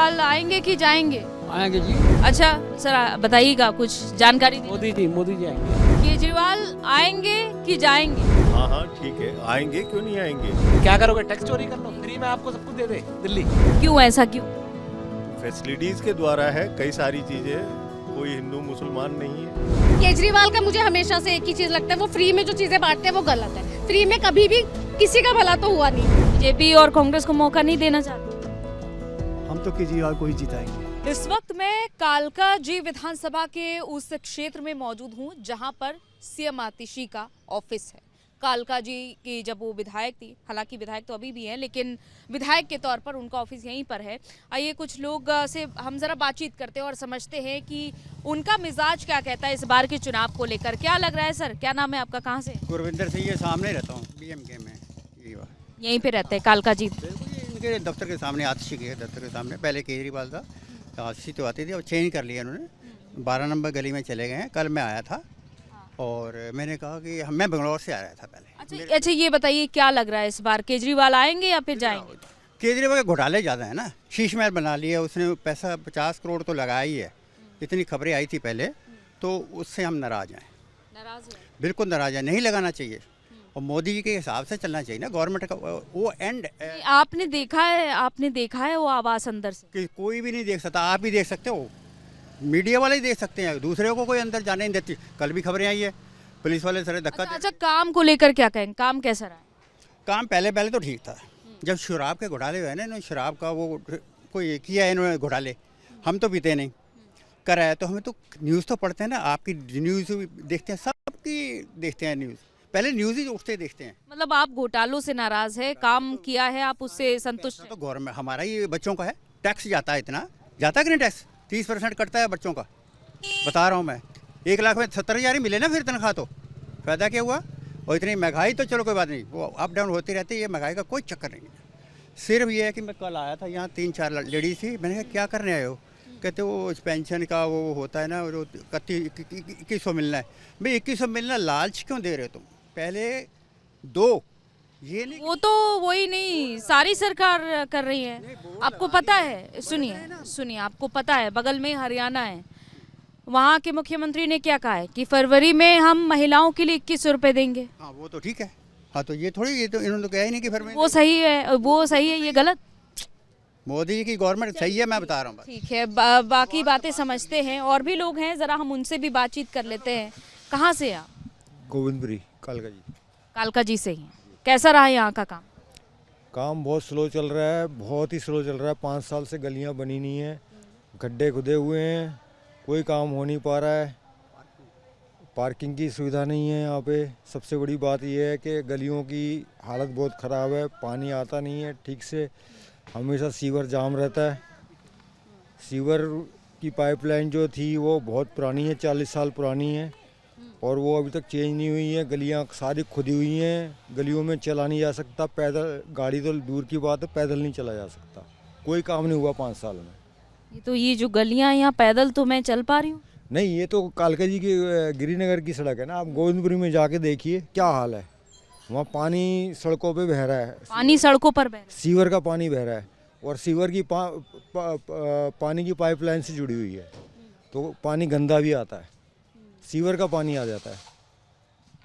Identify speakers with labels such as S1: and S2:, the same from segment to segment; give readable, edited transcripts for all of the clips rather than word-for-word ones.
S1: केजरीवाल आएंगे कि जाएंगे?
S2: आएंगे जी।
S1: अच्छा सर बताइएगा, कुछ जानकारी दीजिए।
S2: मोदी जी आएंगे।
S1: केजरीवाल आएंगे कि जाएंगे?
S3: हाँ हाँ ठीक है, आएंगे, क्यों नहीं आएंगे।
S2: क्या करोगे, टैक्स चोरी कर लो, फ्री में आपको सब कुछ दे दे दिल्ली।
S1: क्यों, ऐसा क्यों?
S3: फैसिलिटीज के द्वारा है, कई सारी चीजें, कोई हिंदू मुसलमान नहीं है।
S4: केजरीवाल का मुझे हमेशा से एक ही चीज लगता है, वो फ्री में जो चीजें बांटते हैं वो गलत है। फ्री में कभी भी किसी का भला तो हुआ नहीं।
S1: बीजेपी और कांग्रेस को मौका नहीं देना चाहते?
S5: हम तो केजरीवाल को ही जिताएंगे।
S1: इस वक्त मैं कालका जी विधानसभा के उस क्षेत्र में मौजूद हूं जहां पर सीएम आतिशी का ऑफिस है। कालका जी की जब वो विधायक थी, हालांकि विधायक तो अभी भी हैं, लेकिन विधायक के तौर पर उनका ऑफिस यहीं पर है। आइए कुछ लोग से हम जरा बातचीत करते हैं और समझते हैं कि उनका मिजाज क्या कहता है इस बार के चुनाव को लेकर। क्या लग रहा है सर, क्या नाम है आपका, कहाँ से?
S6: गुरविंदर सिंह, ये सामने रहता हूँ BMK में।
S1: यहीं पे रहते हैं कालका जी?
S6: इनके दफ्तर के सामने, आतिशी के दफ्तर के सामने। पहले केजरीवाल था, आतिशी तो आती थी, अब चेंज कर लिया उन्होंने। 12 नंबर गली में चले गए हैं। कल मैं आया था और मैंने कहा कि मैं बेंगलोर से आ रहा था पहले।
S1: अच्छा ये बताइए क्या लग रहा है इस बार, केजरीवाल आएंगे या फिर जाएंगे?
S6: केजरीवाल के घोटाले ज़्यादा है ना। शीश महल बना लिया उसने, पैसा 50 करोड़ तो लगाया ही है। इतनी खबरें आई थी पहले, तो उससे हम नाराज़ हैं।
S1: नाराज है?
S6: बिल्कुल नाराज़ है, नहीं लगाना चाहिए। और मोदी जी के हिसाब से चलना चाहिए ना गवर्नमेंट का। वो एंड
S1: आपने देखा है वो आवास अंदर से?
S6: कि कोई भी नहीं देख सकता। आप ही देख सकते हो, मीडिया वाले ही देख सकते हैं, दूसरे को कोई अंदर जाने नहीं देती। कल भी खबरें आई है, पुलिस वाले सारे धक्का।
S1: अच्छा काम को लेकर क्या कहें, काम कैसा रहा?
S6: काम पहले तो ठीक था। जब शराब के घोटाले हुए ना, इन्होंने शराब का वो कोई किया है इन्होंने घोटाले। हम तो पीते नहीं, करा है तो हमें तो न्यूज़ तो पढ़ते हैं ना। आपकी न्यूज़ देखते हैं, सबकी देखते हैं न्यूज़। पहले न्यूज़ ही उठते देखते हैं।
S1: मतलब आप घोटालों से नाराज है, काम किया है आप उससे संतुष्ट हैं?
S6: तो गवर्नमेंट हमारा ही बच्चों का है, टैक्स जाता है, इतना जाता है कि नहीं टैक्स? 30% कटता है बच्चों का, बता रहा हूँ मैं। 1 लाख में 70,000 ही मिले ना फिर तनख्वाह, तो फ़ायदा क्या हुआ? और इतनी महंगाई तो चलो कोई बात नहीं, वो अप डाउन होती रहती है, ये महंगाई का कोई चक्कर नहीं है। सिर्फ ये है कि मैं कल आया था यहाँ, 3-4 लेडीज थी। मैंने कहा क्या करने आए हो? कहते वो पेंशन का वो होता है ना, वो 2100 मिलना है। भाई 2100 मिलना, लालच क्यों दे रहे हो तुम? पहले दो, ये नहीं।
S1: वो तो वही नहीं, सारी सरकार कर रही है। आपको पता है, सुनिए आपको पता है बगल में हरियाणा है, वहाँ के मुख्यमंत्री ने क्या कहा है कि फरवरी में हम महिलाओं के लिए 2100 रुपए देंगे।
S6: हाँ वो तो ठीक है। हाँ तो ये थोड़ी, ये तो इन्होंने तो कहा ही नहीं कि फरवरी।
S1: वो सही है, ये गलत?
S6: मोदी जी की गवर्नमेंट सही है, मैं बता रहा हूँ।
S1: ठीक है, बाकी बातें समझते हैं। और भी लोग हैं, जरा हम उनसे भी बातचीत कर लेते हैं। कहाँ से आप?
S7: गोविंदपुरी, कालका जी।
S1: कालका जी से ही। कैसा रहा यहाँ का काम?
S7: काम बहुत स्लो चल रहा है, बहुत ही स्लो चल रहा है। 5 साल से गलियाँ बनी नहीं है, गड्ढे खुदे हुए हैं, कोई काम हो नहीं पा रहा है। पार्किंग की सुविधा नहीं है यहाँ पे। सबसे बड़ी बात यह है कि गलियों की हालत बहुत ख़राब है, पानी आता नहीं है ठीक से, हमेशा सीवर जाम रहता है। सीवर की पाइपलाइन जो थी वो बहुत पुरानी है, 40 साल पुरानी है, और वो अभी तक चेंज नहीं हुई है। गलियाँ सारी खुदी हुई हैं, गलियों में चला नहीं जा सकता। पैदल, गाड़ी तो दूर की बात है, पैदल नहीं चला जा सकता। कोई काम नहीं हुआ 5 साल में।
S1: ये जो गलियाँ यहाँ पैदल तो मैं चल पा रही हूँ।
S7: नहीं, ये तो कालका जी की गिरिनगर की सड़क है ना। आप गोविंदपुरी में जाके देखिए क्या हाल है। वहाँ पानी सड़कों पे बह रहा है,
S1: पानी सड़कों पर बह रहा है।
S7: सीवर का पानी बह रहा है, और सीवर की पानी की पाइपलाइन से जुड़ी हुई है, तो पानी गंदा भी आता है। सीवर का पानी आ जाता है।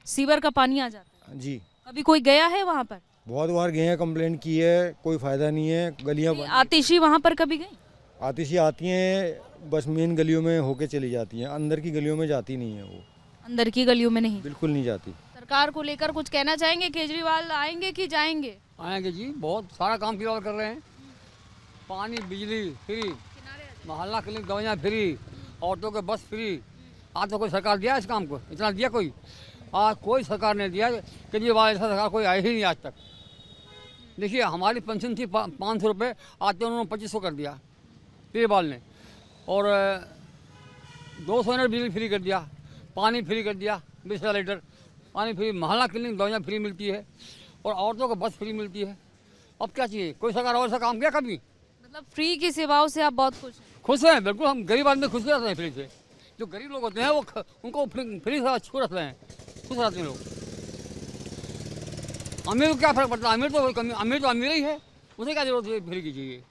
S1: सीवर का पानी आ जाता है
S7: जी।
S1: कभी कोई गया है वहाँ पर?
S7: बहुत बार गए हैं, कंप्लेंट की है, कोई फ़ायदा नहीं है। गलियाँ
S1: आतिशी वहाँ पर कभी गई?
S7: आतिशी आती हैं, बस मेन गलियों में होके चली जाती हैं, अंदर की गलियों में जाती नहीं है। वो
S1: अंदर की गलियों में नहीं,
S7: बिल्कुल नहीं जाती।
S1: सरकार को लेकर कुछ कहना चाहेंगे? केजरीवाल आएंगे कि जाएंगे?
S2: आएंगे जी, बहुत सारा काम किया कर रहे हैं। पानी, बिजली फ्री, मोहल्ला क्लिनिक दवाइयाँ फ्री, औरतों के बस फ्री। आज तो कोई सरकार दिया इस काम को? इतना दिया कोई? आज कोई सरकार ने दिया। केजरीवाल ऐसा सरकार कोई आई ही नहीं आज तक। देखिए हमारी पेंशन थी 500 रुपये, आज तो उन्होंने 2500 कर दिया केजरीवाल ने। और 200 यूनिट बिजली फ्री कर दिया, पानी फ्री कर दिया, 20 लीटर पानी फ्री, मोहल्ला क्लिनिक दवाइयाँ फ्री मिलती है, और औरतों को बस फ्री मिलती है। अब क्या चाहिए? कोई सरकार और ऐसा काम किया कभी?
S1: मतलब फ्री की सेवाओं से आप बहुत खुश हैं?
S2: खुश हैं, बिल्कुल। हम गरीब आदमी खुश रहते हैं फ्री से। जो गरीब लोग होते हैं वो उनको फ्री से छू रहते हैं, खुश रहते हैं लोग। अमीर को क्या फर्क पड़ता है? अमीर तो अमीर ही है, उसे क्या जरूरत है फ्री की चाहिए?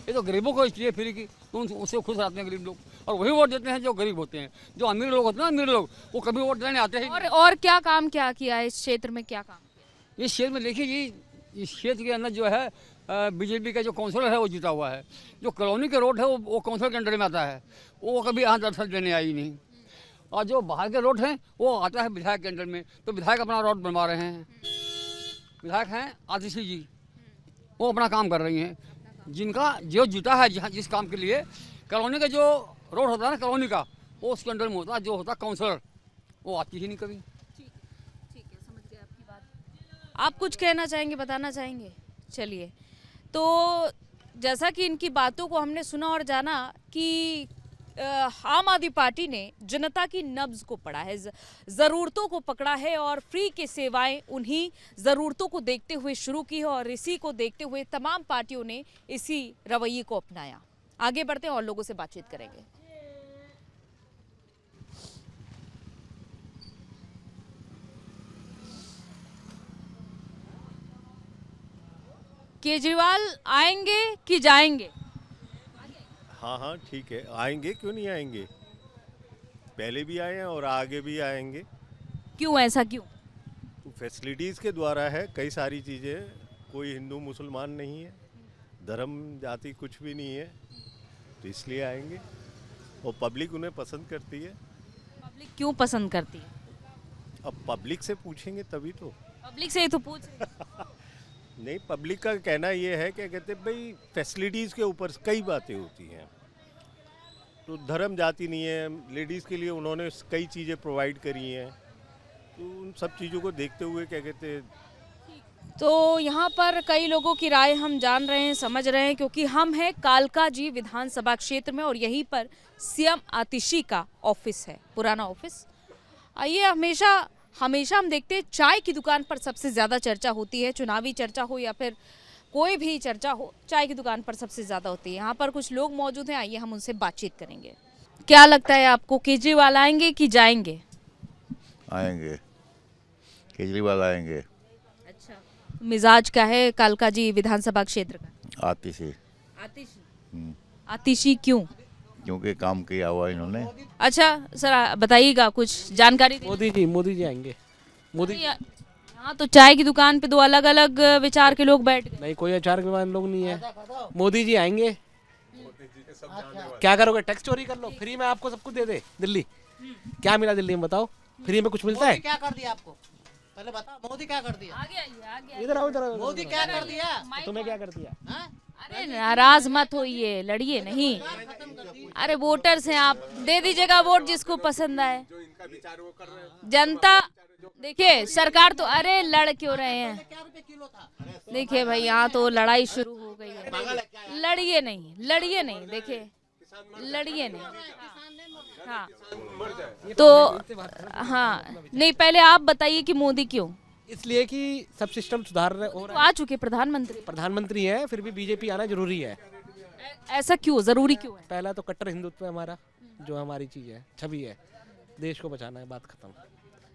S2: ये तो गरीबों को चाहिए फ्री की, तो उससे खुश रहते हैं गरीब लोग, और वही वोट देते हैं जो गरीब होते हैं। जो अमीर लोग होते हैं ना, अमीर लोग, वो कभी वोट देने आते हैं।
S1: और क्या काम क्या किया है इस क्षेत्र में, क्या काम किया?
S2: इस क्षेत्र में देखिए जी, इस क्षेत्र के अंदर जो है बीजेपी का जो काउंसलर है वो जीता हुआ है। जो कॉलोनी के रोड है वो काउंसलर के अंडर में आता है, वो कभी यहाँ दरअसल देने आई नहीं। और जो बाहर के रोड हैं वो आता है विधायक के अंडर में, तो विधायक अपना रोड बनवा रहे हैं। विधायक हैं आतिशी जी, वो अपना काम कर रही हैं। जिनका जो जीता है जहाँ जिस काम के लिए, कॉलोनी का जो रोड होता है ना कॉलोनी का, वो उसके अंडर में होता है। जो होता है काउंसलर, वो आती ही नहीं कभी।
S1: ठीक है, समझ गए आपकी बात। आप कुछ कहना चाहेंगे, बताना चाहेंगे? चलिए, तो जैसा कि इनकी बातों को हमने सुना और जाना कि आम आदमी पार्टी ने जनता की नब्ज को पढ़ा है, ज़रूरतों को पकड़ा है और फ्री की सेवाएं उन्हीं ज़रूरतों को देखते हुए शुरू की है, और इसी को देखते हुए तमाम पार्टियों ने इसी रवैये को अपनाया। आगे बढ़ते हैं और लोगों से बातचीत करेंगे। केजरीवाल आएंगे कि जाएंगे?
S3: हाँ हाँ ठीक है, आएंगे, क्यों नहीं आएंगे। पहले भी आए हैं और आगे भी आएंगे।
S1: क्यों, ऐसा क्यों?
S3: फैसिलिटीज़ के द्वारा है, कई सारी चीज़ें। कोई हिंदू मुसलमान नहीं है, धर्म जाति कुछ भी नहीं है, तो इसलिए आएंगे। और पब्लिक उन्हें पसंद करती है।
S1: पब्लिक क्यों पसंद करती है?
S3: अब पब्लिक से पूछेंगे तभी तो।
S1: पब्लिक से ही तो पूछ रहे हैं।
S3: नहीं, पब्लिक का कहना ये है, क्या कहते हैं भाई, फैसिलिटीज़ के ऊपर कई बातें होती हैं। तो धर्म जाति नहीं है, लेडीज़ के लिए उन्होंने कई चीज़ें प्रोवाइड करी हैं, तो उन सब चीज़ों को देखते हुए क्या कहते हैं।
S1: तो यहाँ पर कई लोगों की राय हम जान रहे हैं, समझ रहे हैं, क्योंकि हम हैं कालकाजी विधानसभा क्षेत्र में और यहीं पर सीएम आतिशी का ऑफिस है, पुराना ऑफिस। आइए, हमेशा हम देखते हैं चाय की दुकान पर सबसे ज़्यादा चर्चा होती है। चुनावी चर्चा हो या फिर कोई भी चर्चा हो, चाय की दुकान पर सबसे ज़्यादा होती है। यहाँ पर कुछ लोग मौजूद हैं, आइए हम उनसे बातचीत करेंगे। क्या लगता है आपको, केजरीवाल आएंगे कि जाएंगे?
S8: आएंगे, केजरीवाल आएंगे।
S1: अच्छा, मिजाज क्या है कालकाजी विधानसभा क्षेत्र का?
S8: आतिशी।
S1: आतिशी क्यों?
S8: क्योंकि काम किया हुआ इन्होंने।
S1: अच्छा सर, बताइएगा, कुछ जानकारी दीजिए।
S9: मोदी जी आएंगे। मोदी
S1: यहाँ तो चाय की दुकान पे दो अलग अलग विचार के लोग बैठ गए।
S9: नहीं, कोई आचार के लोग नहीं है। मोदी जी आएंगे। क्या करोगे? टैक्स चोरी कर लो, फ्री में आपको सब कुछ दे दे। दिल्ली क्या मिला? दिल्ली में बताओ, फ्री में कुछ मिलता है?
S10: क्या कर दिया आपको, पहले बताओ। मोदी क्या कर दिया?
S1: आगे
S9: इधर आओ, इधर आओ।
S10: मोदी क्या कर दिया?
S9: तुम्हें क्या कर दिया?
S1: अरे नाराज मत होइए, लड़िए नहीं। अरे वोटर्स हैं आप, दे दीजिएगा वोट जिसको पसंद आए। जनता देखिए, सरकार तो, अरे लड़ क्यों रहे हैं? देखिए भाई, यहाँ तो लड़ाई शुरू हो गई है। लड़िए नहीं, देखिए लड़िए नहीं। हाँ तो हाँ, नहीं, पहले आप बताइए कि मोदी क्यों?
S9: इसलिए कि सब सिस्टम सुधार हो
S1: तो
S9: रहा है।
S1: आ चुके
S9: प्रधानमंत्री हैं, फिर भी बीजेपी आना जरूरी है।
S1: ऐसा क्यों, जरूरी क्यों है?
S9: पहला तो कट्टर हिंदुत्व है हमारा, जो हमारी चीज है, छवि है, देश को बचाना है, बात खत्म।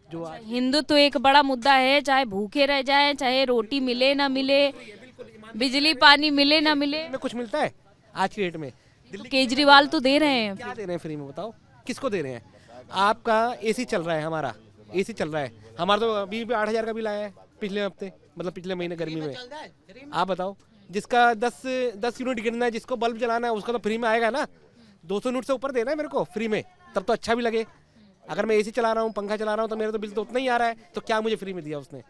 S9: जो आज
S1: हिंदुत्व तो एक बड़ा मुद्दा है, चाहे भूखे रह जाए, चाहे रोटी मिले ना मिले, बिजली पानी मिले ना मिले,
S9: में कुछ मिलता है आज की डेट में?
S1: तो केजरीवाल तो दे रहे हैं।
S9: क्या दे रहे हैं फ्री में, बताओ किसको दे रहे हैं? आपका एसी चल रहा है, हमारा एसी चल रहा है। हमारा तो अभी 8,000 का बिल आया है पिछले हफ्ते, मतलब पिछले महीने गर्मी में। आप बताओ, जिसका 10 यूनिट गिरना है, जिसको बल्ब जलाना है, उसका तो फ्री में आएगा ना। 200 यूनिट से ऊपर देना है मेरे को फ्री में, तब तो अच्छा भी लगे। अगर मैं एसी चला रहा हूँ, पंखा चला रहा हूँ, तो मेरा तो बिल तो उतना ही आ रहा है, तो क्या मुझे फ्री में दिया उसने?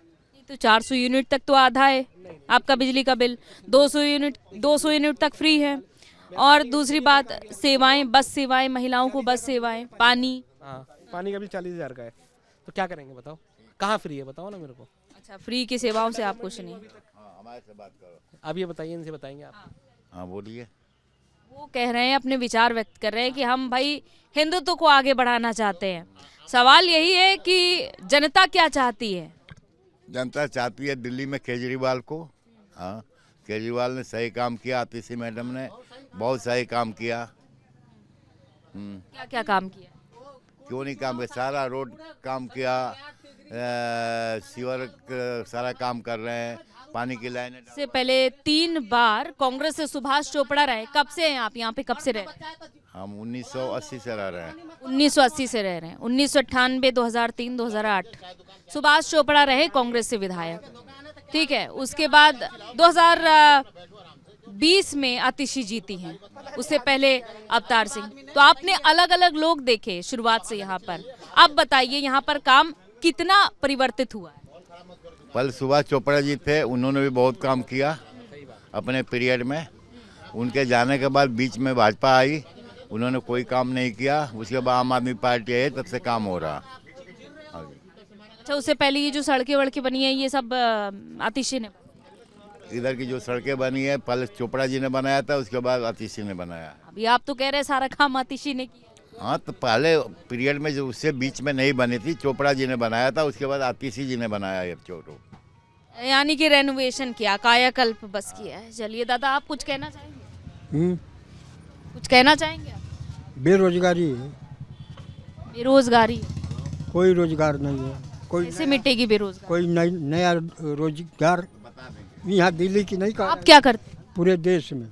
S1: तो 400 यूनिट तक तो आधा है आपका बिजली का बिल, 200 यूनिट तक फ्री है। और दूसरी बात, सेवाएं, बस सेवाएं, महिलाओं को बस सेवाएं, पानी।
S9: हाँ, पानी का बिल 40,000 का है, तो क्या करेंगे बताओ? कहाँ फ्री है, बताओ ना मेरे को।
S1: अच्छा, फ्री की सेवाओं से आप कुछ नहीं?
S8: हमारे से बात करो।
S9: अब ये बताइए, इनसे बताएंगे आप।
S8: हाँ बोलिए।
S1: वो कह रहे हैं, अपने विचार व्यक्त कर रहे हैं कि हम भाई हिंदुत्व को आगे बढ़ाना चाहते हैं। सवाल यही है कि जनता क्या चाहती है?
S8: जनता चाहती है दिल्ली में केजरीवाल को। हाँ, केजरीवाल ने सही काम किया, आतिशी मैडम ने बहुत सही काम किया।
S1: क्या क्या काम किया?
S8: क्यों नहीं काम किया? सारा रोड काम किया, सीवर सारा काम कर रहे हैं, पानी की लाइनें
S1: से पहले 3 बार कांग्रेस से सुभाष चोपड़ा रहे। कब से हैं आप यहाँ पे, कब से रह रहे हैं?
S8: हम 1980 से रह रहे हैं।
S1: 1980 से रह रहे हैं। 1998, 2003, 2008 सुभाष चोपड़ा रहे कांग्रेस से विधायक, ठीक है। उसके बाद 2020 में आतिशी जीती हैं, उससे पहले अवतार सिंह। तो आपने अलग अलग लोग देखे शुरुआत से यहाँ पर। अब बताइए यहाँ पर काम कितना परिवर्तित हुआ है?
S8: पहले सुभाष चोपड़ा जी थे, उन्होंने भी बहुत काम किया अपने पीरियड में। उनके जाने के बाद बीच में भाजपा आई, उन्होंने कोई काम नहीं किया। उसके बाद आम आदमी पार्टी आई, तब से काम हो रहा।
S1: अच्छा, उससे पहले ये जो सड़कें वड़कें बनी है ये सब आतिशी ने?
S8: इधर की जो सड़कें बनी है पहले चोपड़ा जी ने बनाया था, उसके बाद आतिशी ने बनाया।
S1: अभी आप तो कह रहे हैं सारा काम आतिशी ने किया।
S8: हाँ, तो पहले पीरियड में जो उससे बीच में नहीं बनी थी, चोपड़ा जी ने बनाया था, उसके बाद आतिशी जी ने बनाया ये चोटो।
S1: यानी कि रेनोवेशन किया, कायाकल्प बस किया है। चलिए दादा, आप कुछ कहना चाहेंगे? कुछ कहना चाहेंगे आप?
S5: बेरोजगारी है,
S1: बेरोजगारी
S5: कोई रोजगार नहीं है, कोई
S1: कैसे मिटेगी बेरोजगारी?
S5: कोई नया रोजगार यहाँ दिल्ली की नहीं
S1: आप क्या करते हैं?
S5: पूरे देश में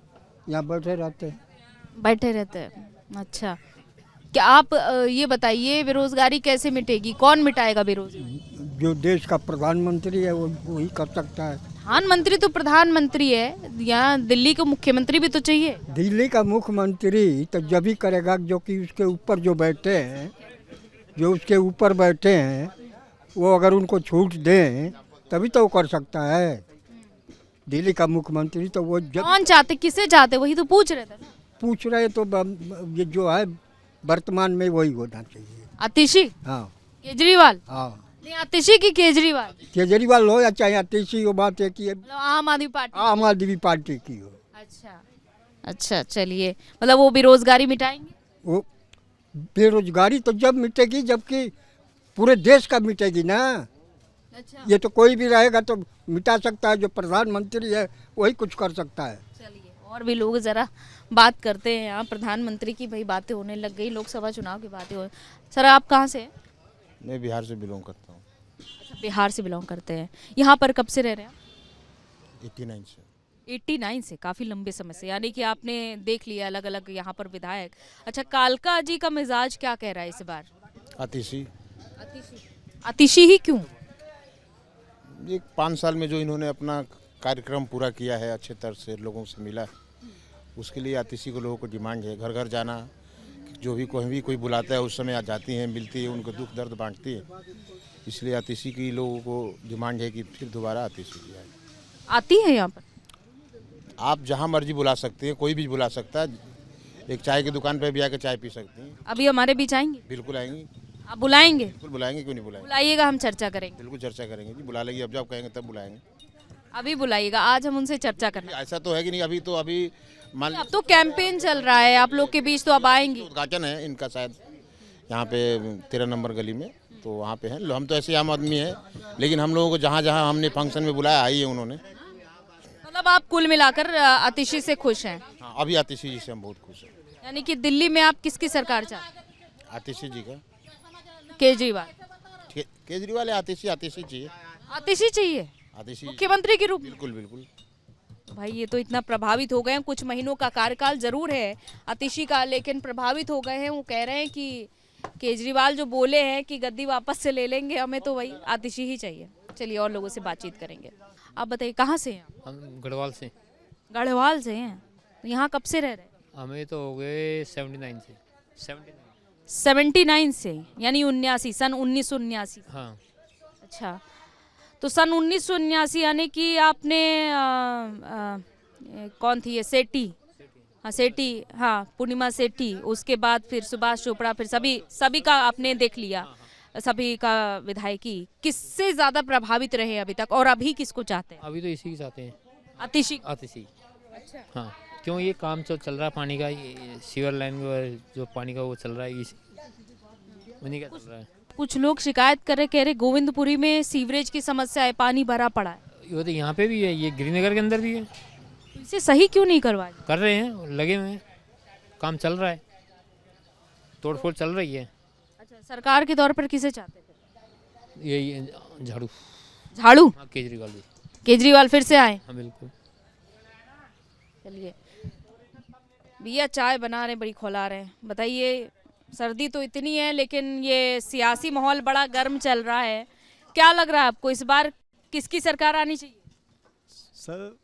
S5: यहाँ बैठे रहते हैं।
S1: बैठे रहते हैं। अच्छा, क्या आप ये बताइए बेरोजगारी कैसे मिटेगी? कौन मिटाएगा बेरोजगारी?
S5: जो देश का प्रधानमंत्री है वो वही कर सकता है।
S1: प्रधानमंत्री तो प्रधानमंत्री है, यहाँ दिल्ली के मुख्यमंत्री भी तो चाहिए।
S5: दिल्ली का मुख्यमंत्री तो जब ही करेगा जो कि उसके ऊपर जो बैठे हैं, जो उसके ऊपर बैठे हैं, वो अगर उनको छूट दें तभी तो वो कर सकता है। दिल्ली का मुख्यमंत्री तो वो जब
S1: कौन चाहते, किसे चाहते, वही तो पूछ रहे थे।
S5: पूछ रहे तो ये जो है वर्तमान में वही होना चाहिए।
S1: आतिशी?
S5: हाँ।
S1: केजरीवाल?
S5: हाँ।
S1: नहीं, आतिशी की केजरीवाल?
S5: केजरीवाल हो या चाहे आतिशी हो, बात है कि
S1: मतलब आम आदमी पार्टी?
S5: आम आदमी पार्टी की हो।
S1: अच्छा अच्छा, चलिए, मतलब वो बेरोजगारी मिटाएंगे?
S5: वो बेरोजगारी तो जब मिटेगी जबकि पूरे देश का मिटेगी ना।
S1: अच्छा,
S5: ये तो कोई भी रहेगा तो मिटा सकता है, जो प्रधानमंत्री है वही कुछ कर सकता है।
S1: चलिए और भी लोग जरा बात करते हैं। यहाँ प्रधानमंत्री की भाई बातें होने लग गई, लोकसभा चुनाव की बातें हो। सर आप कहाँ से हैं?
S11: मैं बिहार से बिलोंग करता हूँ।
S1: अच्छा, बिहार से बिलोंग करते हैं। यहाँ पर कब से रह रहे हैं?
S11: 89 से।
S1: 89 से, काफ़ी लंबे समय से। यानी कि आपने देख लिया अलग अलग यहाँ पर विधायक। अच्छा, कालका जी का मिजाज क्या कह रहा है इस बार?
S11: आतिशी।
S1: आतिशी ही क्यों?
S11: ये 5 साल में जो इन्होंने अपना कार्यक्रम पूरा किया है, अच्छे तरह से लोगों से मिला, उसके लिए आतिशी को लोगों को डिमांड है। घर घर जाना, जो भी कोई बुलाता है उस समय जाती हैं, मिलती है, उनको दुख दर्द बांटती है। इसलिए आतिशी की लोगों को डिमांड है कि फिर दोबारा आतिशी जी आए।
S1: आती है यहाँ पर?
S11: आप जहाँ मर्जी बुला सकते हैं, कोई भी बुला सकता है। एक चाय की दुकान पर भी आकर चाय पी सकती हैं।
S1: अभी हमारे बीच आएंगे?
S11: बिल्कुल आएंगी।
S1: आप बुलाएंगे?
S11: बिल्कुल बुलाएंगे, क्यों नहीं बुलाएंगे।
S1: बुलाइएगा, हम चर्चा करेंगे।
S11: बिल्कुल चर्चा करेंगे जी, बुला लेंगे। अब जब कहेंगे तब बुलाएंगे।
S1: अभी बुलाइएगा, आज हम उनसे चर्चा करना।
S11: ऐसा तो है कि नहीं, अभी मान
S1: अब तो कैंपेन चल रहा है आप लोग के बीच, तो अब आएंगे।
S11: उद्घाटन है इनका शायद यहाँ पे 13 नंबर गली में, तो वहाँ पे है। हम तो ऐसे आम आदमी हैं, लेकिन हम लोगों को जहाँ जहाँ हमने फंक्शन में बुलाया आई है उन्होंने।
S1: मतलब आप कुल मिलाकर आतिशी से खुश हैं?
S11: हाँ, अभी आतिशी जी से हम बहुत खुश हैं।
S1: यानी कि दिल्ली में आप किसकी सरकार चाहते हैं?
S11: आतिशी जी का।
S1: केजरीवाल?
S11: केजरीवाल है, आतिशी चाहिए।
S1: आतिशी चाहिए
S11: आतिशी
S1: मुख्यमंत्री के रूप में?
S11: बिल्कुल बिल्कुल।
S1: भाई ये तो इतना प्रभावित हो गए हैं, कुछ महीनों का कार्यकाल जरूर है आतिशी का, लेकिन प्रभावित हो गए हैं। वो कह रहे हैं कि केजरीवाल जो बोले हैं कि गद्दी वापस से ले लेंगे, हमें तो वही आतिशी ही चाहिए। चलिए और लोगों से बातचीत करेंगे। आप बताइए कहाँ से हैं?
S12: हम गढ़वाल से।
S1: गढ़वाल से हैं? तो यहाँ कब से रह रहे हैं?
S12: हमें तो हो गए 79 से।
S1: 79 से, यानी 79, सन 1979।
S12: हाँ।
S1: अच्छा, तो सन 1979 यानी कि आपने कौन थी ये, सेठी? हाँ सेठी, हाँ पूर्णिमा सेठी। उसके बाद फिर सुभाष चोपड़ा, फिर सभी का आपने देख लिया, सभी का विधायकी। किससे ज्यादा प्रभावित रहे अभी तक, और अभी किसको चाहते हैं?
S12: अभी तो इसी की चाहते हैं,
S1: आतिशी।
S12: अच्छा। हाँ, क्यों ये काम जो चल रहा है पानी का, ये सीवर लाइन जो पानी का वो चल रहा है, उन्हीं का चल रहा है।
S1: कुछ लोग शिकायत कर रहे, कह रहे गोविंदपुरी में सीवरेज की समस्या है, पानी भरा पड़ा है।
S12: ये तो यहाँ पे भी है, ये गिरिनगर के अंदर भी है।
S1: इसे सही क्यों नहीं करवा?
S12: कर रहे हैं, लगे हुए हैं, काम चल रहा है, तोड़फोड़ चल रही है।
S1: अच्छा, सरकार के तौर पर किसे चाहते थे?
S12: ये झाड़ू।
S1: झाड़ू?
S12: हाँ, केजरीवाल जी।
S1: केजरीवाल फिर से आए?
S12: हाँ बिल्कुल।
S1: चलिए भैया चाय बना रहे हैं, बड़ी खौला रहे हैं। बताइए, सर्दी तो इतनी है लेकिन ये सियासी माहौल बड़ा गर्म चल रहा है, क्या लग रहा है आपको इस बार किसकी सरकार आनी चाहिए?
S13: सर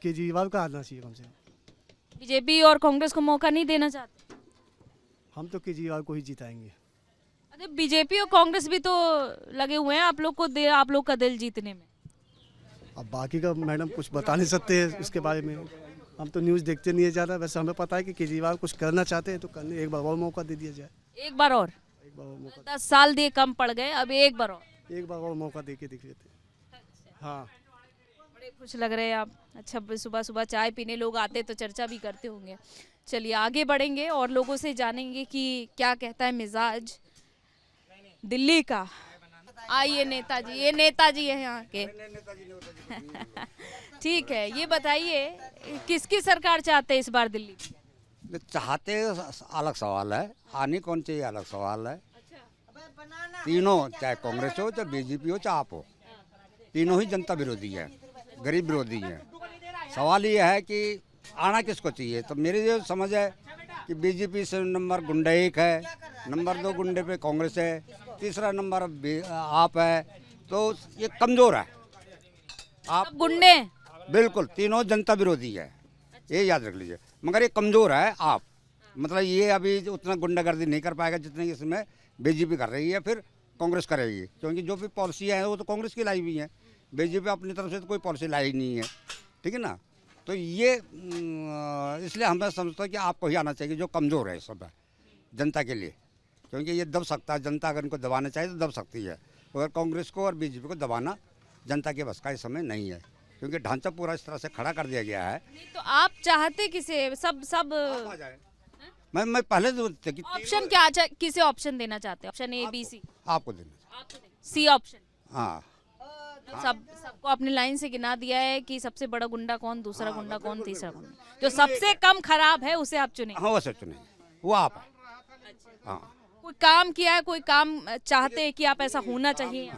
S13: केजरीवाल का आना चाहिए कम से कम।
S1: बीजेपी और कांग्रेस को मौका नहीं देना चाहते?
S13: हम तो केजरीवाल को ही जिताएंगे।
S1: अरे बीजेपी और कांग्रेस भी तो लगे हुए हैं आप लोग का दिल जीतने में।
S13: अब बाकी का मैडम कुछ बता नहीं सकते हैं इसके बारे में, हम तो न्यूज़ देखते नहीं है ज़्यादा। वैसे हमें पता है कि केजरीवाल कुछ करना चाहते हैं तो करने एक बार और मौका दे दिया जाए।
S1: एक बार और? 10 साल दिए कम पड़ गए, अब एक बार और
S13: मौका दे के देख लेते हैं। हाँ,
S1: बड़े खुश लग रहे हैं आप। अच्छा, सुबह सुबह चाय पीने लोग आते तो चर्चा भी करते होंगे। चलिए आगे बढ़ेंगे और लोगों से जानेंगे कि क्या कहता है मिजाज दिल्ली का। आइए नेताजी, ये नेताजी है यहाँ के। ठीक है, ये बताइए किसकी सरकार चाहते हैं इस बार दिल्ली में?
S14: चाहते अलग सवाल है, आनी कौन चाहिए अलग सवाल है। तीनों, चाहे कांग्रेस हो, चाहे बीजेपी हो, चाहे आप हो, तीनों ही जनता विरोधी है, गरीब विरोधी है। सवाल ये है कि आना किसको चाहिए। तो मेरी जो समझ है कि बीजेपी से नंबर गुंडा 1 है, नंबर 2 गुंडे पे कांग्रेस है, तीसरा नंबर आप है, तो ये कमजोर है। आप
S1: गुंडे
S14: बिल्कुल तीनों जनता विरोधी है, ये याद रख लीजिए। मगर ये कमजोर है आप, मतलब ये अभी उतना गुंडागर्दी नहीं कर पाएगा जितनी इसमें बीजेपी कर रही है, फिर कांग्रेस करेगी। क्योंकि जो भी पॉलिसियाँ हैं वो तो कांग्रेस की लाई हुई हैं, बीजेपी अपनी तरफ से तो कोई पॉलिसी लाई नहीं है, ठीक है ना। तो ये इसलिए हमें समझता है कि आपको ही आना चाहिए जो कमज़ोर है सब है जनता के लिए, क्योंकि ये दब सकता है। जनता अगर इनको दबाना चाहिए तो दब सकती है, मगर कांग्रेस को और बीजेपी को दबाना जनता के बस का इस समय नहीं है, क्योंकि ढांचा पूरा इस तरह से खड़ा कर दिया गया है।
S1: तो आप चाहते किसे? सब
S14: आ जाए। मैं पहले
S1: ऑप्शन क्या किसे ऑप्शन देना चाहते हैं? ऑप्शन ए, बी, सी?
S14: आपको देना,
S1: सी ऑप्शन।
S14: हाँ,
S1: सबको अपनी लाइन से गिना दिया है कि सबसे बड़ा गुंडा कौन, दूसरा गुंडा कौन, तीसरा गुंडा, जो सबसे कम खराब है उसे आप चुनेंगे।
S14: हाँ वैसे चुनेंगे, वो आप है। हाँ,
S1: कोई काम किया है, कोई काम चाहते हैं कि आप ऐसा होना चाहिए?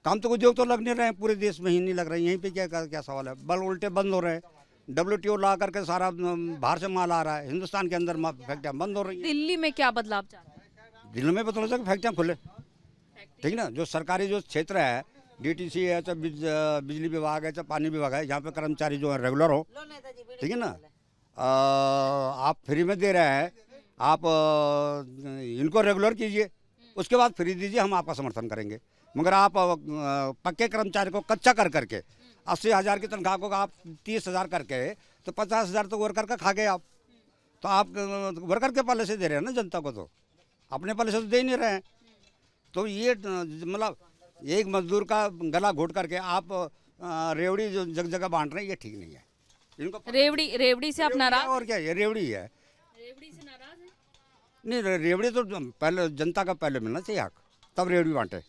S14: काम तो उद्योग तो लग नहीं रहे हैं, पूरे देश में ही नहीं लग रहे हैं। यहीं पे क्या सवाल है, बल उल्टे बंद हो रहे हैं। WTO ला करके सारा बाहर से माल आ रहा है, हिंदुस्तान के अंदर फैक्ट्रियाँ बंद हो रही है।
S1: दिल्ली में क्या बदलाव चाहते हैं?
S14: दिल्ली में बदलाव चाहिए, फैक्ट्रियाँ खुले, ठीक ना। जो सरकारी जो क्षेत्र है, DTC है, चाहे बिजली विभाग है, चाहे पानी विभाग है, यहाँ पे कर्मचारी जो है रेगुलर हो, ठीक है ना। आप फ्री में दे रहे हैं, आप इनको रेगुलर कीजिए, उसके बाद फ्री दीजिए, हम आपका समर्थन करेंगे। मगर आप पक्के कर्मचारी को कच्चा कर करके 80,000 की तनख्वाह को आप 30,000 करके तो 50,000 तो वर्कर का खा गए आप। तो आप वर्कर के पहले से दे रहे हैं ना जनता को, तो अपने पहले से तो दे ही नहीं रहे हैं। तो ये मतलब एक मजदूर का गला घोट करके आप रेवड़ी जो जगह बांट रहे हैं, ये ठीक नहीं है। इनको
S1: रेवड़ी से आप नाराज?
S14: और क्या, ये रेवड़ी है।
S1: रेवड़ी से नाराज है?
S14: नहीं, रेवड़ी तो पहले जनता का पहले मिलना चाहिए हक, तब रेवड़ी बांटे।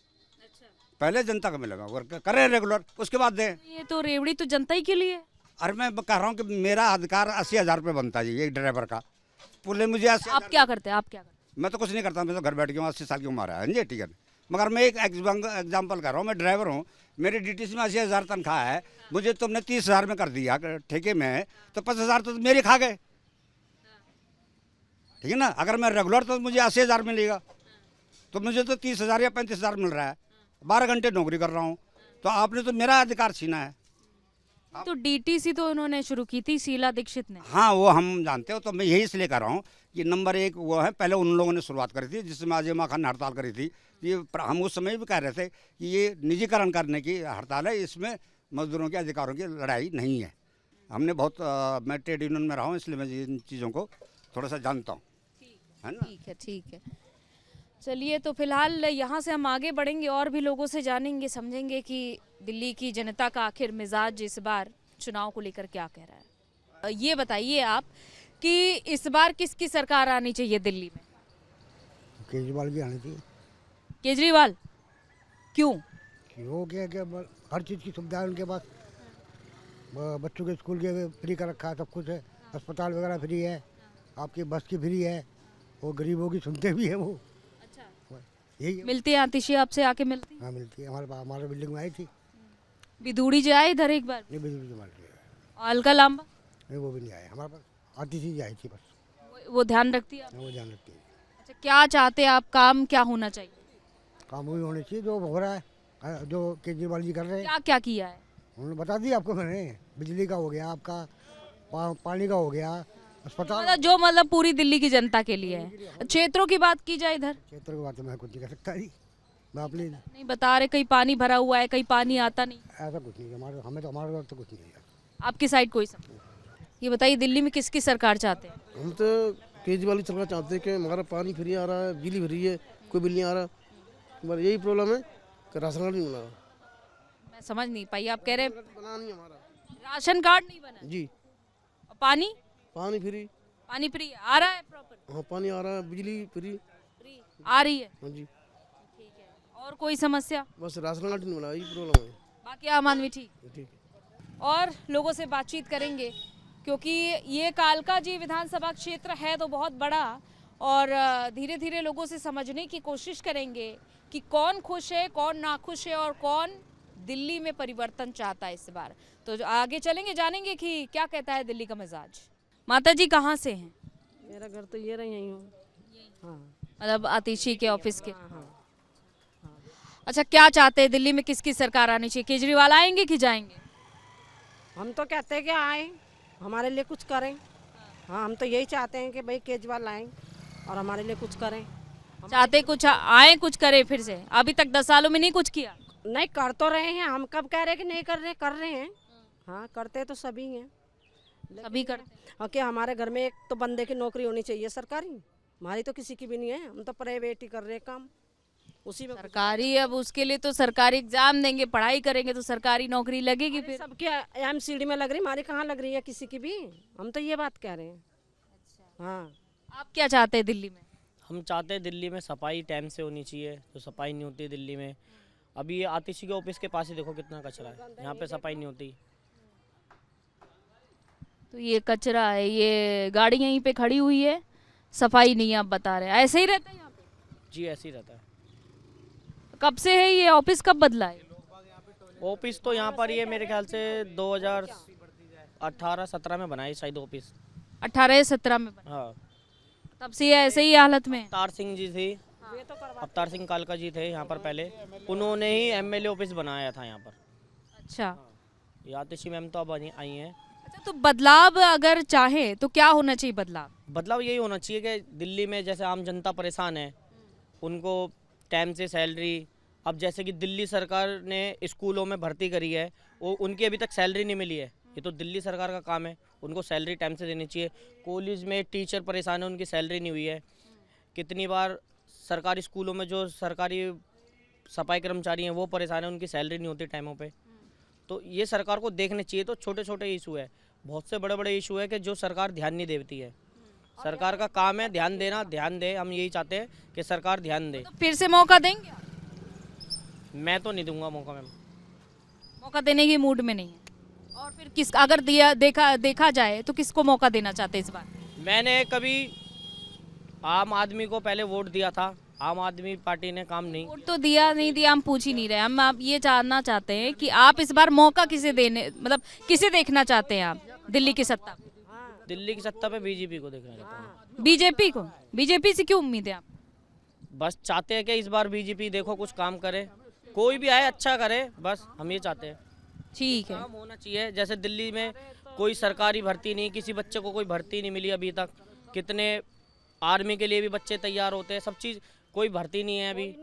S14: पहले जनता का मिलेगा, वर्क करें रेगुलर, उसके बाद दें।
S1: ये तो रेवड़ी तो जनता ही के लिए है।
S14: अरे मैं कह रहा हूँ कि मेरा अधिकार 80,000 रुपये बनता है एक ड्राइवर का, पुले मुझे 80,000।
S1: आप क्या करते हैं?
S14: मैं तो कुछ नहीं करता, मैं तो घर बैठ गया हूँ, 80 साल की उम्र है जी, ठीक है। मगर मैं एक एग्जाम्पल कर रहा हूँ, मैं ड्राइवर हूँ, मेरी DTC में 80,000 तनख्वाह है, मुझे तुमने 30,000 में कर दिया ठेके में, तो 50,000 तो मेरे खा गए, ठीक है ना। अगर मैं रेगुलर तो मुझे 80,000 मिलेगा, तो मुझे तो 30,000 या 35,000 मिल रहा है, 12 घंटे नौकरी कर रहा हूँ, तो आपने तो मेरा अधिकार छीना है।
S1: तो DTC तो उन्होंने शुरू की थी शीला दीक्षित ने।
S14: हाँ, वो हम जानते हो, तो मैं यही इसलिए कर रहा हूँ कि नंबर 1 वो है, पहले उन लोगों ने शुरुआत करी थी जिसमें आज़मा खान ने हड़ताल करी थी। ये हम उस समय भी कह रहे थे कि ये निजीकरण करने की हड़ताल है, इसमें मजदूरों के अधिकारों की लड़ाई नहीं है। हमने बहुत मैं ट्रेड यूनियन में रहा हूँ, इसलिए मैं इन चीज़ों को थोड़ा सा जानता हूँ, है ना।
S1: ठीक है। चलिए, तो फिलहाल यहाँ से हम आगे बढ़ेंगे और भी लोगों से जानेंगे, समझेंगे कि दिल्ली की जनता का आखिर मिजाज इस बार चुनाव को लेकर क्या कह रहा है। ये बताइए आप कि इस बार किसकी सरकार आनी चाहिए दिल्ली में?
S5: केजरीवाल की आनी चाहिए।
S1: केजरीवाल क्यों?
S5: क्या हर चीज़ की सुविधा है उनके पास, बच्चों के स्कूल के फ्री का रखा है, सब कुछ है, अस्पताल वगैरह फ्री है, आपकी बस की फ्री है, वो गरीबों की सुनते भी है वो।
S1: यही मिलती है आतिशी आपसे आके मिलती?
S5: हाँ मिलती है, हमारे बिल्डिंग में आई थी।
S1: बिदूड़ी जाए इधर एक बार,
S15: नहीं बिजली जमा रही है,
S1: अलका लांबा
S15: नहीं वो भी नहीं आए हमारे पास, आती थी आई थी बस,
S1: वो ध्यान रखती है आप?
S15: वो ध्यान रखती है।
S1: अच्छा, क्या चाहते हैं आप, काम क्या होना चाहिए?
S15: काम वही होने चाहिए जो हो रहा है, जो केजरीवाल जी कर रहे हैं।
S1: क्या क्या किया है?
S15: उन्होंने बता दिया आपको मैंने, बिजली का हो गया आपका, पानी का हो गया, अस्पताल,
S1: मतलब जो मतलब पूरी दिल्ली की जनता के लिए है। क्षेत्रों की बात की जाए इधर,
S15: क्षेत्र की बात तो मैं कुछ नहीं कह सकता जी, मैं अपनी
S1: नहीं बता रहे, कहीं पानी भरा हुआ है, कहीं पानी आता नहीं,
S15: ऐसा कुछ नहीं हमारे, हमें तो हमारे तो कुछ नहीं है।
S1: आपकी साइड कोई सब? ये बताइए, दिल्ली में किसकी सरकार चाहते हैं?
S13: हम तो केजरीवाल की सरकार चाहते हैं कि हमारा पानी फ्री आ रहा है, बिजली फ्री है, कोई बिल नहीं आ रहा, हमारा यही प्रॉब्लम है कि राशन कार्ड नहीं बना रहा।
S1: मैं समझ नहीं पाई, आप कह रहे
S13: बना नहीं हमारा
S1: राशन कार्ड नहीं बना
S13: जी,
S1: और पानी
S13: पानी फ्री,
S1: पानी फ्री आ रहा है प्रॉपर?
S13: हाँ पानी आ रहा है, बिजली फ्री
S1: आ रही है,
S13: हाँ जी,
S1: और कोई समस्या?
S13: बस राशन कार्ड नहीं बना, यही प्रॉब्लम है।
S1: बाकी आम आदमी ठीक?
S13: ठीक।
S1: और लोगों से बातचीत करेंगे, क्योंकि ये कालका जी विधानसभा क्षेत्र है तो बहुत बड़ा, और धीरे धीरे लोगों से समझने की कोशिश करेंगे कि कौन खुश है, कौन नाखुश है, और कौन दिल्ली में परिवर्तन चाहता है इस बार। तो आगे चलेंगे, जानेंगे कि क्या कहता है दिल्ली का मिजाज। माता जी कहाँ से हैं?
S10: मेरा घर तो ये रही हूँ। हाँ।
S1: मतलब आतिशी के ऑफिस के? अच्छा, क्या चाहते हैं दिल्ली में, किसकी सरकार आनी चाहिए? केजरीवाल आएंगे कि जाएंगे?
S10: हम तो कहते हैं कि आए, हमारे लिए कुछ करें। हाँ, हम तो यही चाहते हैं कि भाई केजरीवाल आए और हमारे लिए कुछ करें।
S1: चाहते कुछ आए, कुछ करे फिर से? अभी तक 10 सालों में नहीं कुछ किया?
S10: नहीं, कर तो रहे हैं, हम कब कह रहे हैं कि नहीं कर रहे, कर रहे हैं। हाँ, करते तो सभी हैं,
S1: सभी करते।
S10: ओके, हमारे घर में एक तो बंदे की नौकरी होनी चाहिए सरकारी, हमारी तो किसी की भी नहीं है, हम तो प्राइवेट ही कर रहे हैं काम, उसी में
S1: सरकारी। अब उसके लिए तो सरकारी एग्जाम देंगे, पढ़ाई करेंगे तो सरकारी नौकरी लगेगी। फिर
S10: सबके एमसीडी में लग रही, हमारी कहाँ लग रही है किसी की भी, हम तो ये बात कह रहे हैं। हाँ,
S1: आप क्या चाहते हैं दिल्ली में?
S16: हम चाहते हैं दिल्ली में सफाई टाइम से होनी चाहिए, तो सफाई नहीं होती दिल्ली में। अभी ये आतिशी के ऑफिस के पास ही देखो कितना कचरा है, यहाँ पे सफाई नहीं होती।
S1: तो ये कचरा है, ये गाड़ी यहीं पे खड़ी हुई है, सफाई नहीं, आप बता रहे हैं। ऐसे ही रहता है यहाँ पे?
S16: जी ऐसे ही रहता है।
S1: कब से है ये ऑफिस, कब बदला है?
S16: ऑफिस तो यहाँ पर ही है, मेरे ख्याल से 2018-17 में बना है शायद ऑफिस।
S1: 18 या 17 में बना?
S16: हाँ,
S1: तब से ये ऐसे ही हालत में?
S16: अवतार सिंह जी थी, अवतार सिंह कालका जी थे यहाँ पर पहले, उन्होंने ही एमएलए ऑफिस बनाया था यहाँ पर।
S1: अच्छा,
S16: ये आतिशी मैम तो अब आई हैं।
S1: अच्छा, तो बदलाव अगर चाहे तो क्या होना चाहिए बदलाव?
S16: बदलाव यही होना चाहिए कि दिल्ली में जैसे आम जनता परेशान है, उनको टाइम से सैलरी, अब जैसे कि दिल्ली सरकार ने स्कूलों में भर्ती करी है, वो उनकी अभी तक सैलरी नहीं मिली है, ये तो दिल्ली सरकार का काम है, उनको सैलरी टाइम से देनी चाहिए। कॉलेज में टीचर परेशान है, उनकी सैलरी नहीं हुई है। कितनी बार सरकारी स्कूलों में जो सरकारी सफाई कर्मचारी हैं वो परेशान है, उनकी सैलरी नहीं होती टाइमों पे। तो ये सरकार को देखने चाहिए। तो छोटे छोटे इशू है, बहुत से बड़े बड़े इशू है कि जो सरकार ध्यान नहीं देती है। सरकार का काम है ध्यान देना, ध्यान दे, हम यही चाहते हैं कि सरकार ध्यान दे।
S1: तो फिर से मौका देंगे?
S16: मैं तो नहीं दूंगा मौका मैम,
S1: मौका देने की मूड में नहीं है। और फिर किस, अगर देखा जाए तो किसको मौका देना चाहते हैं इस बार?
S16: मैंने कभी आम आदमी को पहले वोट दिया था, आम आदमी पार्टी ने काम नहीं।
S1: वोट तो दिया नहीं दिया हम पूछ ही नहीं रहे, हम आप ये जानना चाहते हैं कि आप इस बार मौका किसे देने, मतलब किसे देखना चाहते हैं आप दिल्ली की सत्ता?
S16: दिल्ली की सत्ता पे बीजेपी को देखना चाहता हूँ।
S1: बीजेपी को? बीजेपी से क्यों उम्मीद है आप?
S16: बस चाहते हैं कि इस बार बीजेपी देखो कुछ काम करे, कोई भी आए अच्छा करे, बस हम ये चाहते हैं।
S1: ठीक है,
S16: काम होना चाहिए। जैसे दिल्ली में कोई सरकारी भर्ती नहीं, किसी बच्चे को कोई भर्ती नहीं मिली अभी तक। कितने आर्मी के लिए भी बच्चे तैयार होते हैं, सब चीज़, कोई भर्ती नहीं है अभी,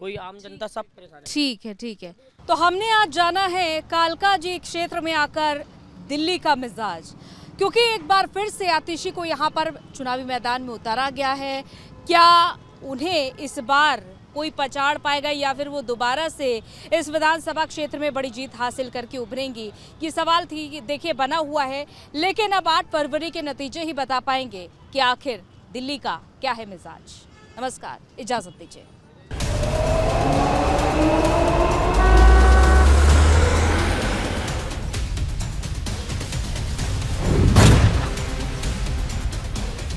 S16: कोई आम जनता सब परेशान है।
S1: ठीक है, ठीक है। तो हमने आज जाना है कालका जी क्षेत्र में आकर दिल्ली का मिजाज, क्योंकि एक बार फिर से आतिशी को यहाँ पर चुनावी मैदान में उतारा गया है। क्या उन्हें इस बार कोई पछाड़ पाएगा या फिर वो दोबारा से इस विधानसभा क्षेत्र में बड़ी जीत हासिल करके उभरेंगी, ये सवाल थी देखिए बना हुआ है। लेकिन अब 8 फरवरी के नतीजे ही बता पाएंगे कि आखिर दिल्ली का क्या है मिजाज। नमस्कार, इजाजत दीजिए।